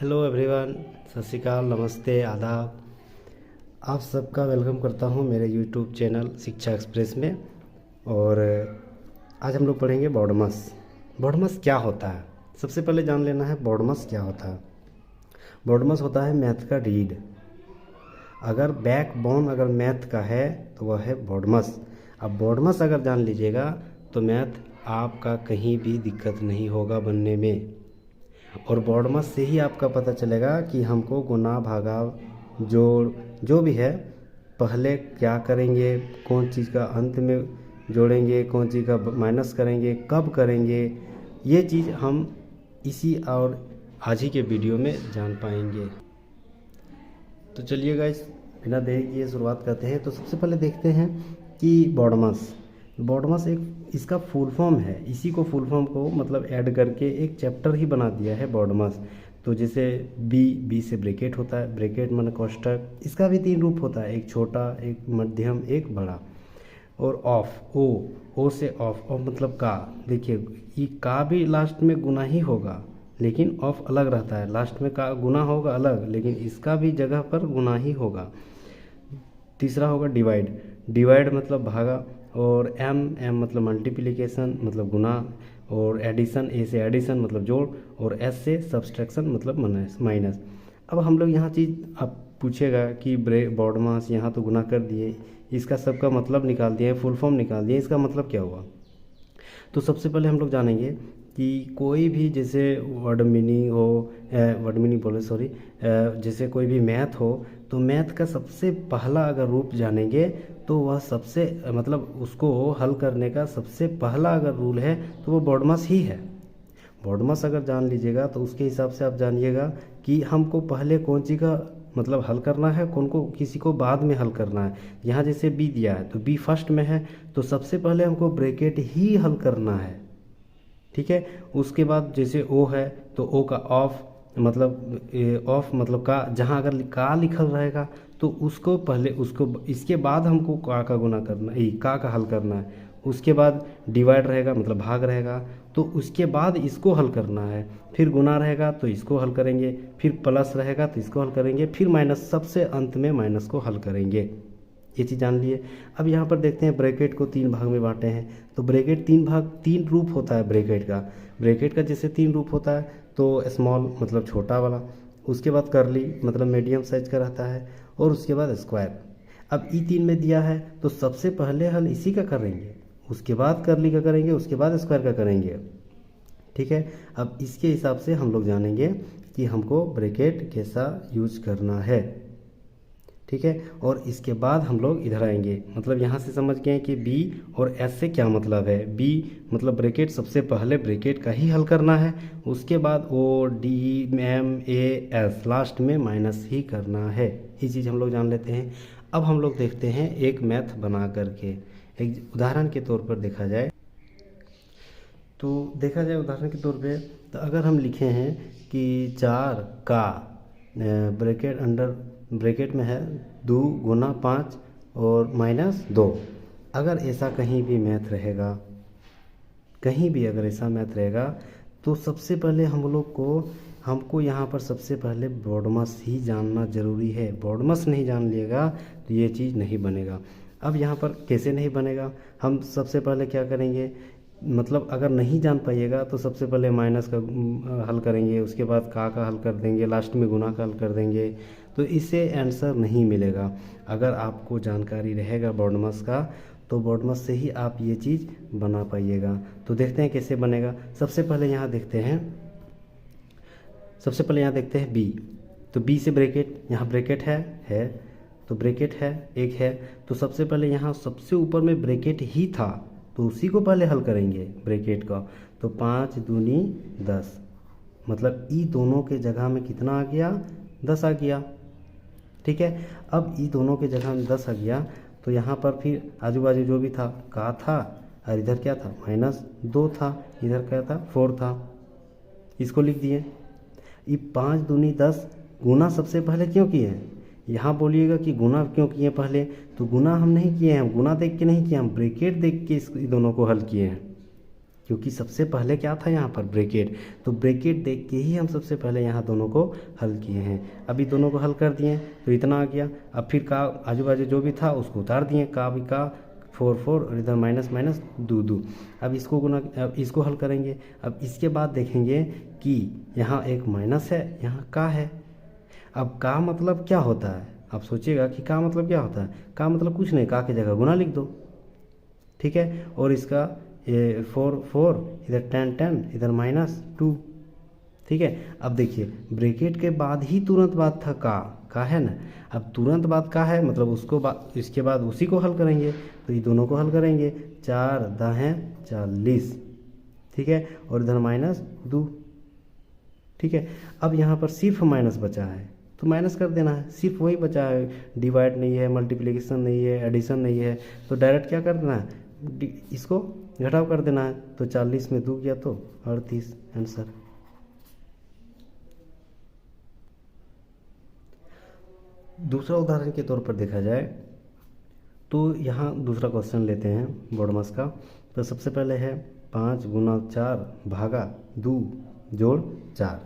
Hello everyone, सत श्री अकाल, नमस्ते, आदाब। आप सबका वेलकम करता हूं मेरे यूट्यूब चैनल शिक्षा एक्सप्रेस में। और आज हम लोग पढ़ेंगे बॉडमस। बॉडमस क्या होता है, सबसे पहले जान लेना है बॉडमस क्या होता है। बॉडमस होता है मैथ का रीढ़। अगर बैकबोन अगर मैथ का है तो वह है बॉडमस। अब बॉडमस अगर जान लीजिएगा तो मैथ आपका कहीं भी दिक्कत नहीं होगा बनने में। और बॉडमस से ही आपका पता चलेगा कि हमको गुना भागा जोड़ जो भी है पहले क्या करेंगे, कौन चीज़ का अंत में जोड़ेंगे, कौन चीज़ का माइनस करेंगे, कब करेंगे। ये चीज़ हम इसी और आज ही के वीडियो में जान पाएंगे। तो चलिए गाइस, बिना देरी किए शुरुआत करते हैं। तो सबसे पहले देखते हैं कि बॉडमस एक इसका फुल फॉर्म है। इसी को फुल फॉर्म को मतलब ऐड करके एक चैप्टर ही बना दिया है बॉडमस। तो जैसे बी से ब्रैकेट होता है, ब्रैकेट माने कोष्ठक। इसका भी 3 रूप होता है, एक छोटा, एक मध्यम, एक बड़ा। और ऑफ, ओ से ऑफ मतलब का। देखिए ये का भी लास्ट में गुना ही होगा, लेकिन ऑफ अलग रहता है। लास्ट में का गुना होगा अलग, लेकिन इसका भी जगह पर गुना ही होगा। तीसरा होगा डिवाइड मतलब भागा। और एम मतलब मल्टीप्लिकेशन मतलब गुना। और एडिशन, ए से एडिशन मतलब जोड़। और एस से सब्सट्रैक्शन मतलब माइनस। अब हम लोग यहाँ चीज़ अब पूछेगा कि बॉडमास यहाँ तो गुना कर दिए, इसका सबका मतलब निकाल दिए, फुल फॉर्म निकाल दिए, इसका मतलब क्या हुआ। तो सबसे पहले हम लोग जानेंगे कि कोई भी जैसे वर्ड मीनिंग हो, वर्ड मीनिंग बोले सॉरी, जैसे कोई भी मैथ हो तो मैथ का सबसे पहला अगर रूप जानेंगे तो वह सबसे मतलब उसको हल करने का सबसे पहला अगर रूल है तो वो बॉडमस ही है। बॉडमस अगर जान लीजिएगा तो उसके हिसाब से आप जानिएगा कि हमको पहले कौन सी का मतलब हल करना है, कौन को किसी को बाद में हल करना है। यहाँ जैसे बी दिया है तो बी फर्स्ट में है, तो सबसे पहले हमको ब्रैकेट ही हल करना है। ठीक है, उसके बाद जैसे ओ है तो ओ का ऑफ मतलब का, जहाँ अगर का लिखल रहेगा तो उसको पहले उसको इसके बाद हमको का गुना करना, का हल करना है। उसके बाद डिवाइड रहेगा मतलब भाग रहेगा, तो उसके बाद इसको हल करना है। फिर गुना रहेगा तो इसको हल करेंगे, फिर प्लस रहेगा तो इसको हल करेंगे, फिर माइनस, सबसे अंत में माइनस को हल करेंगे। ये चीज़ जान लिए। अब यहाँ पर देखते हैं ब्रैकेट को 3 भाग में बांटे हैं। तो ब्रैकेट 3 रूप होता है ब्रैकेट का जैसे 3 रूप होता है। तो स्मॉल मतलब छोटा वाला, उसके बाद करली मतलब मीडियम साइज का रहता है, और उसके बाद स्क्वायर। अब ई 3 में दिया है तो सबसे पहले हल इसी का करेंगे, उसके बाद करली का करेंगे, उसके बाद स्क्वायर का करेंगे। ठीक है, अब इसके हिसाब से हम लोग जानेंगे कि हमको ब्रैकेट कैसा यूज करना है। ठीक है, और इसके बाद हम लोग इधर आएंगे, मतलब यहाँ से समझ गए कि बी और एस से क्या मतलब है। बी मतलब ब्रैकेट, सबसे पहले ब्रैकेट का ही हल करना है, उसके बाद O D M A S last में माइनस ही करना है। ये चीज़ हम लोग जान लेते हैं। अब हम लोग देखते हैं एक मैथ बना करके, एक उदाहरण के तौर पर देखा जाए। तो देखा जाए उदाहरण के तौर पे, तो अगर हम लिखे हैं कि 4 का ब्रैकेट अंडर ब्रैकेट में है 2 गुना 5 और माइनस 2। अगर ऐसा कहीं भी मैथ रहेगा, कहीं भी अगर ऐसा मैथ रहेगा, तो सबसे पहले हमको यहाँ पर सबसे पहले बॉडमस ही जानना ज़रूरी है। बॉडमस नहीं जान लिएगा तो ये चीज़ नहीं बनेगा। अब यहाँ पर कैसे नहीं बनेगा, हम सबसे पहले क्या करेंगे, मतलब अगर नहीं जान पाइएगा तो सबसे पहले माइनस का हल करेंगे, उसके बाद का हल कर देंगे, लास्ट में गुना का हल कर देंगे, तो इससे आंसर नहीं मिलेगा। अगर आपको जानकारी रहेगा बॉडमस का तो बॉडमस से ही आप ये चीज़ बना पाइएगा। तो देखते हैं कैसे बनेगा। सबसे पहले यहाँ देखते हैं बी। तो बी से ब्रैकेट, यहाँ ब्रैकेट है तो ब्रैकेट है एक है, तो सबसे पहले यहाँ सबसे ऊपर में ब्रैकेट ही था तो उसी को पहले हल करेंगे ब्रैकेट का। तो 5 दूनी 10 मतलब ई दोनों के जगह में कितना आ गया, 10 आ गया। ठीक है, अब ई दोनों के जगह में 10 आ गया, तो यहाँ पर फिर आजू बाजू जो भी था का था, और इधर क्या था -2 था, इधर क्या था 4 था, इसको लिख दिए। ये 5 दूनी 10 गुना सबसे पहले क्यों किए हैं, यहाँ बोलिएगा कि गुना क्यों किए पहले, तो गुना हम नहीं किए हैं, हम गुना देख के नहीं किए, हम ब्रैकेट देख के इस दोनों को हल किए हैं। क्योंकि सबसे पहले क्या था यहाँ पर ब्रैकेट, तो ब्रैकेट देख के ही हम सबसे पहले यहाँ दोनों को हल किए हैं। अभी दोनों को हल कर दिए तो इतना आ गया। अब फिर का आजू बाजू जो भी था उसको उतार दिए, का भी का 4 4 और इधर माइनस माइनस 2 2। अब इसको गुना, अब इसको हल करेंगे। अब इसके बाद देखेंगे कि यहाँ एक माइनस है, यहाँ का है। अब का मतलब क्या होता है, आप सोचिएगा कि का मतलब क्या होता है। का मतलब कुछ नहीं, का की जगह गुना लिख दो, ठीक है। और इसका ये 4 4 इधर 10 10 इधर माइनस 2, ठीक है। अब देखिए ब्रैकेट के बाद ही तुरंत बाद था का है ना। अब तुरंत बाद का है मतलब उसको इसके बाद उसी को हल करेंगे, तो ये दोनों को हल करेंगे। 4 दाहें 40, ठीक है, और इधर माइनस 2, ठीक है। अब यहाँ पर सिर्फ माइनस बचा है तो माइनस कर देना है, सिर्फ वही बचा है। डिवाइड नहीं है, मल्टीप्लिकेशन नहीं है, एडिशन नहीं है, तो डायरेक्ट क्या कर देना है, इसको घटाव कर देना है। तो 40 में 2 गया तो 38 आंसर। दूसरा उदाहरण के तौर पर देखा जाए तो यहाँ दूसरा क्वेश्चन लेते हैं बॉडमास का। तो सबसे पहले है 5 गुना 4 भागा 2 जोड़ 4।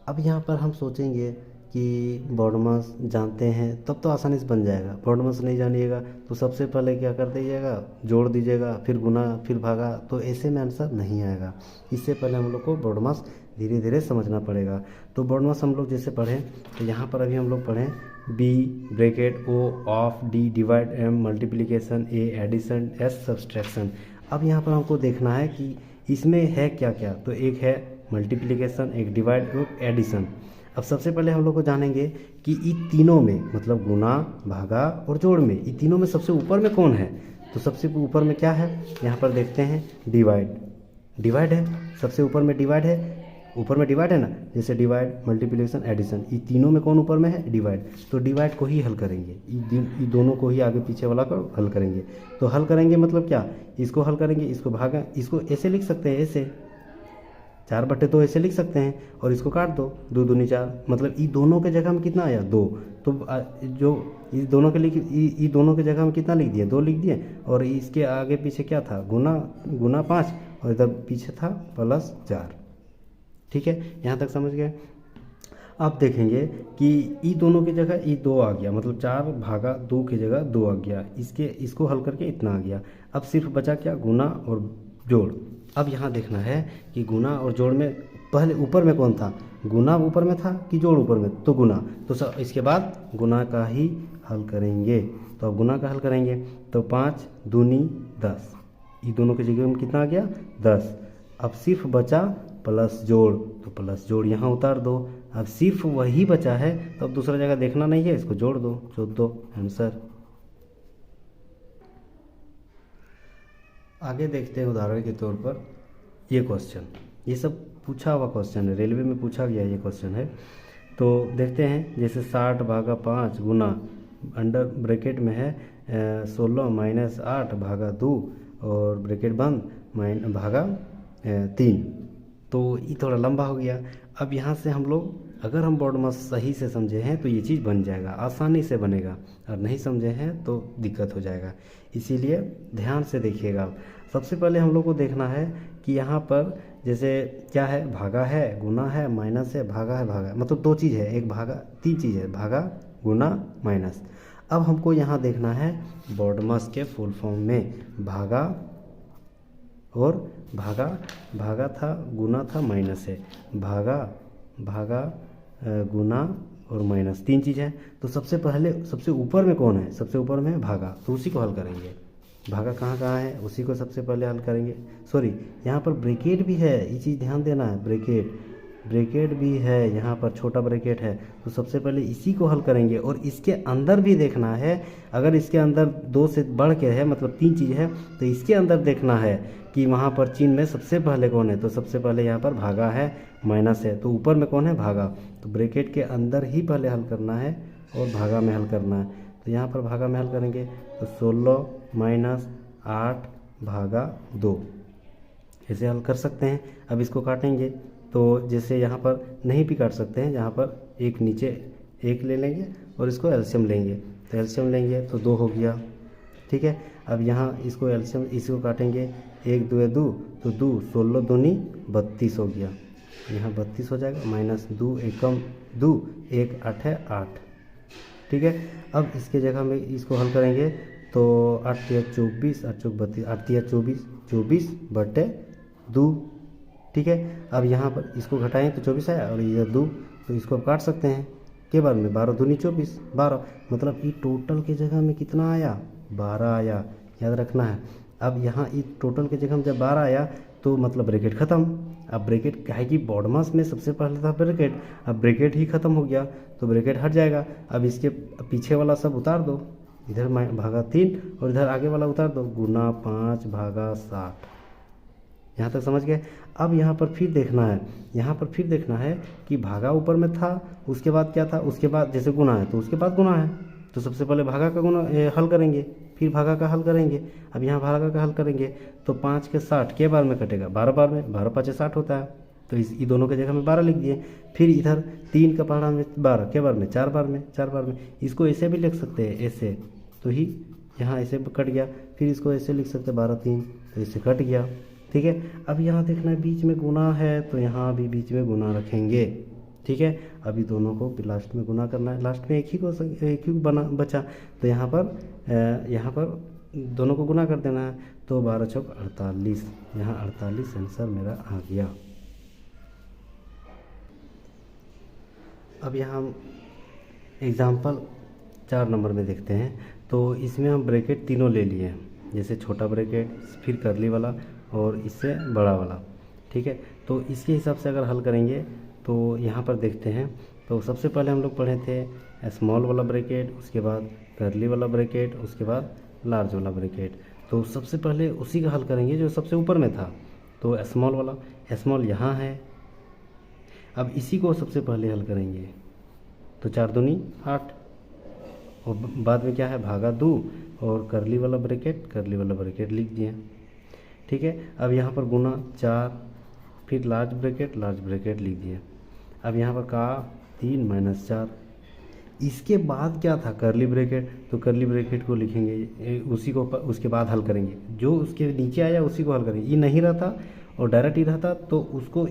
अब यहाँ पर हम सोचेंगे कि बॉडमास जानते हैं तब तो आसानी से बन जाएगा। बॉडमास नहीं जानिएगा तो सबसे पहले क्या कर दीजिएगा, जोड़ दीजिएगा, फिर गुना, फिर भागा, तो ऐसे में आंसर नहीं आएगा। इससे पहले हम लोग को बॉडमास धीरे धीरे समझना पड़ेगा। तो बॉडमास हम लोग जैसे पढ़ें तो यहाँ पर अभी हम लोग पढ़ें B bracket O of D divide M multiplication A addition S subtraction. अब यहाँ पर हमको देखना है कि इसमें है क्या क्या। तो एक है मल्टीप्लिकेशन, एक डिवाइड, एक एडिशन। अब सबसे पहले हम लोग को जानेंगे कि इन तीनों में मतलब गुना, भागा और जोड़ में इन तीनों में सबसे ऊपर में कौन है। तो सबसे ऊपर में क्या है, यहाँ पर देखते हैं डिवाइड। डिवाइड है, सबसे ऊपर में डिवाइड है, ऊपर में डिवाइड है ना, जैसे डिवाइड, मल्टीप्लिकेशन, एडिशन, ये तीनों में कौन ऊपर में है, डिवाइड। तो डिवाइड को ही हल करेंगे, ये दोनों को ही आगे पीछे वाला को हल करेंगे। तो हल करेंगे मतलब क्या, इसको हल करेंगे, इसको भागा, इसको ऐसे लिख सकते हैं, ऐसे 4/2 ऐसे लिख सकते हैं, और इसको काट दो, 2 दूनी 4, मतलब ये दोनों के जगह में कितना आया 2। तो जो इस दोनों के लिए ये दोनों के जगह में कितना लिख दिए, 2 लिख दिए, और इसके आगे पीछे क्या था, गुना 5, और इधर पीछे था +4, ठीक है। यहाँ तक समझ गए। अब देखेंगे कि ई दोनों की जगह ई 2 आ गया, मतलब 4 भागा 2 की जगह 2 आ गया, इसको हल करके इतना आ गया। अब सिर्फ बचा क्या, गुना और जोड़। अब यहाँ देखना है कि गुना और जोड़ में पहले ऊपर में कौन था, गुना ऊपर में था कि जोड़ ऊपर में, तो गुना। तो इसके बाद गुना का ही हल करेंगे। तो अब गुना का हल करेंगे तो 5 दूनी 10, ये दोनों की जगह में कितना आ गया 10। अब सिर्फ बचा प्लस जोड़, तो प्लस जोड़ यहाँ उतार दो। अब सिर्फ वही बचा है तो अब दूसरा जगह देखना नहीं है, इसको जोड़ दो, 14 आंसर। आगे देखते हैं उदाहरण के तौर पर ये क्वेश्चन, ये सब पूछा हुआ क्वेश्चन है, रेलवे में पूछा गया ये क्वेश्चन है। तो देखते हैं, जैसे 60 भागा 5 गुना अंडर ब्रैकेट में है 16 माइनस 8 भागा 2 और ब्रैकेट बंद भागा 3। तो ये थोड़ा लंबा हो गया। अब यहाँ से हम लोग अगर हम बॉडमास सही से समझे हैं तो ये चीज़ बन जाएगा, आसानी से बनेगा, और नहीं समझे हैं तो दिक्कत हो जाएगा। इसीलिए ध्यान से देखिएगा। सबसे पहले हम लोग को देखना है कि यहाँ पर जैसे क्या है, भागा है, गुना है, माइनस है, भागा है, भागा, मतलब 2 चीज़ है, एक भागा, 3 चीज़ है, भागा, गुना, माइनस। अब हमको यहाँ देखना है बॉडमास के फुल फॉर्म में, भागा और भागा था, गुना था, माइनस है, भागा गुना और माइनस, 3 चीज़ है। तो सबसे पहले सबसे ऊपर में कौन है, सबसे ऊपर में है भागा, तो उसी को हल करेंगे। भागा कहाँ कहाँ है, उसी को सबसे पहले हल करेंगे। सॉरी, यहाँ पर ब्रैकेट भी है, ये चीज़ ध्यान देना है, ब्रैकेट भी है, यहाँ पर छोटा ब्रैकेट है, तो सबसे पहले इसी को हल करेंगे। और इसके अंदर भी देखना है, अगर इसके अंदर 2 से बढ़ के है मतलब 3 चीज़ है, तो इसके अंदर देखना है कि वहाँ पर चिन्ह में सबसे पहले कौन है। तो सबसे पहले यहाँ पर भागा है, माइनस है, तो ऊपर में कौन है, भागा। तो ब्रैकेट के अंदर ही पहले हल करना है और भागा में हल करना है। तो यहाँ पर भागा में हल करेंगे तो 16 माइनस 8 भागा 2, ऐसे हल कर सकते हैं। अब इसको काटेंगे तो जैसे यहाँ पर नहीं भी काट सकते हैं, यहाँ पर एक नीचे एक ले लेंगे और इसको एलसीएम लेंगे, तो एलसीएम लेंगे तो 2 हो गया, ठीक है। अब यहाँ इसको एलसीएम, इसको काटेंगे एक दो है दो, तो दो 16 दूनी 32 हो गया, यहाँ 32 हो जाएगा, माइनस दो एकम दो, एक आठ है 8। ठीक है, अब इसके जगह में इसको हल करेंगे तो 8 या 24, 8 चौक 32, 8 या 24, 24 बटे 2। ठीक है, अब यहाँ पर इसको घटाएं तो 24 आया, और ये 2 तो इसको आप काट सकते हैं के बार में, 12 दूनी 24, 12 मतलब ये टोटल के जगह में कितना आया, 12 आया, याद रखना है। अब यहाँ इस टोटल के जगह में जब 12 आया तो मतलब ब्रैकेट ख़त्म। अब ब्रैकेट क्या है कि बॉडमास में सबसे पहले था ब्रैकेट, अब ब्रैकेट ही ख़त्म हो गया तो ब्रैकेट हट जाएगा। अब इसके पीछे वाला सब उतार दो, इधर भागा 3 और इधर आगे वाला उतार दो, गुना 5 भागा 60। यहाँ तक समझ गए। अब यहाँ पर फिर देखना है, यहाँ पर फिर देखना है कि भागा ऊपर में था, उसके बाद क्या था, उसके बाद जैसे गुना है तो उसके बाद गुना है, तो सबसे पहले भागा का गुना हल करेंगे, फिर भागा का हल करेंगे। अब यहाँ भागा का हल करेंगे तो 5 के 60 के बार में कटेगा, 12 बार में, 12 5 60 होता है, तो इस दोनों के जगह में 12 लिख दिए। फिर इधर 3 का पहाड़ा में 12 के बार में, 4 बार में, 4 बार में। इसको ऐसे भी लिख सकते हैं, ऐसे तो ही यहाँ ऐसे कट गया, फिर इसको ऐसे लिख सकते हैं 12 3, तो इससे कट गया। ठीक है, अब यहाँ देखना है बीच में गुना है तो यहाँ भी बीच में गुना रखेंगे। ठीक है, अभी दोनों को लास्ट में गुना करना है, लास्ट में एक ही बना बचा, तो यहाँ पर दोनों को गुना कर देना है, तो 12 चौक 48, यहाँ 48 आंसर मेरा आ गया। अब यहाँ हम एग्ज़ाम्पल 4 नंबर में देखते हैं, तो इसमें हम ब्रैकेट तीनों ले लिए हैं, जैसे छोटा ब्रैकेट, फिर करली वाला और इससे बड़ा वाला। ठीक है, तो इसके हिसाब से अगर हल करेंगे तो यहाँ पर देखते हैं, तो सबसे पहले हम लोग पढ़े थे स्मॉल वाला ब्रैकेट, उसके बाद करली वाला ब्रैकेट, उसके बाद लार्ज वाला ब्रैकेट। तो सबसे पहले उसी का हल करेंगे जो सबसे ऊपर में था, तो स्मॉल वाला, स्मॉल यहाँ है, अब इसी को सबसे पहले हल करेंगे, तो 4 दूनी 8, और बाद में क्या है भागा 2 और करली वाला ब्रैकेट लिख दिए। ठीक है, अब यहाँ पर गुना 4, फिर लार्ज ब्रैकेट लिख दिए। अब यहाँ पर का 3 माइनस 4, इसके बाद क्या था करली ब्रैकेट, तो करली ब्रैकेट को लिखेंगे, उसी को उसके बाद हल करेंगे, जो उसके नीचे आया उसी को हल करेंगे। ये नहीं रहता और डायरेक्ट ही रहता तो उसको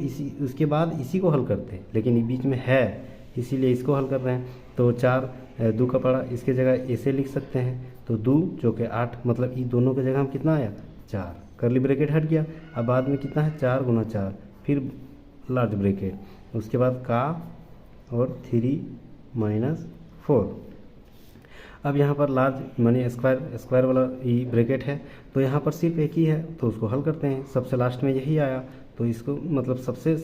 उसके बाद इसी को हल करते हैं, लेकिन ये बीच में है इसीलिए इसको हल कर रहे हैं। तो 4 2 का पड़ा, इसके जगह ऐसे लिख सकते हैं, तो 2 जो कि 8, मतलब ये दोनों के जगह हम कितना आया 4, करली ब्रैकेट हट गया। अब बाद में कितना है 4 गुना 4, फिर लार्ज ब्रैकेट, उसके बाद का और 3 माइनस 4। अब यहाँ पर लार्ज माने स्क्वायर वाला ये ब्रैकेट है, तो यहाँ पर सिर्फ एक ही है तो उसको हल करते हैं, सबसे लास्ट में यही आया, तो इसको मतलब सबसे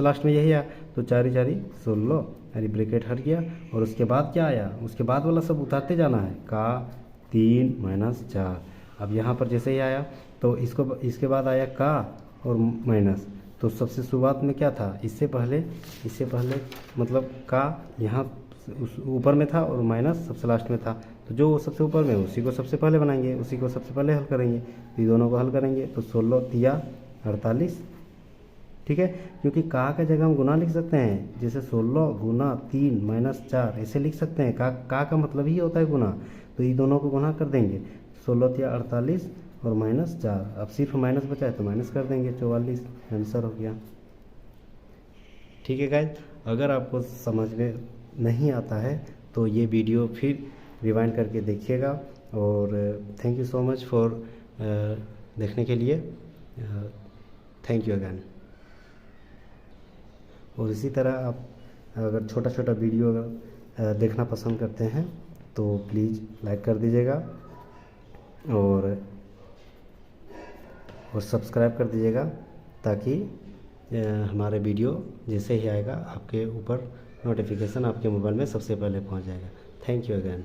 लास्ट में यही आया, तो 4 4 16, यानी ब्रैकेट हट गया। और उसके बाद क्या आया, उसके बाद वाला सब उतारते जाना है, का 3 माइनस 4। अब यहाँ पर जैसे ही आया तो इसके बाद आया का और माइनस, तो सबसे शुरुआत में क्या था, इससे पहले मतलब का यहाँ ऊपर में था और माइनस सबसे लास्ट में था, तो जो सबसे ऊपर में उसी को सबसे पहले बनाएंगे, उसी को सबसे पहले हल करेंगे, ये दोनों को हल करेंगे, तो 16 तिया 48। ठीक है, क्योंकि का जगह हम गुना लिख सकते हैं, जैसे 16 गुना 3 माइनस 4 ऐसे लिख सकते हैं, का मतलब ही होता है गुना, तो ये दोनों को गुना कर देंगे, 16 तिया 48 और माइनस 4। अब सिर्फ माइनस बचा है तो माइनस कर देंगे, 44 आंसर हो गया। ठीक है गाइस, अगर आपको समझ में नहीं आता है तो ये वीडियो फिर रिवाइंड करके देखिएगा, और thank you so much for देखने के लिए, थैंक यू अगैन। और इसी तरह आप अगर छोटा वीडियो अगर देखना पसंद करते हैं तो प्लीज़ लाइक कर दीजिएगा और सब्सक्राइब कर दीजिएगा, ताकि हमारे वीडियो जैसे ही आएगा आपके ऊपर नोटिफिकेशन आपके मोबाइल में सबसे पहले पहुंच जाएगा। Thank you again.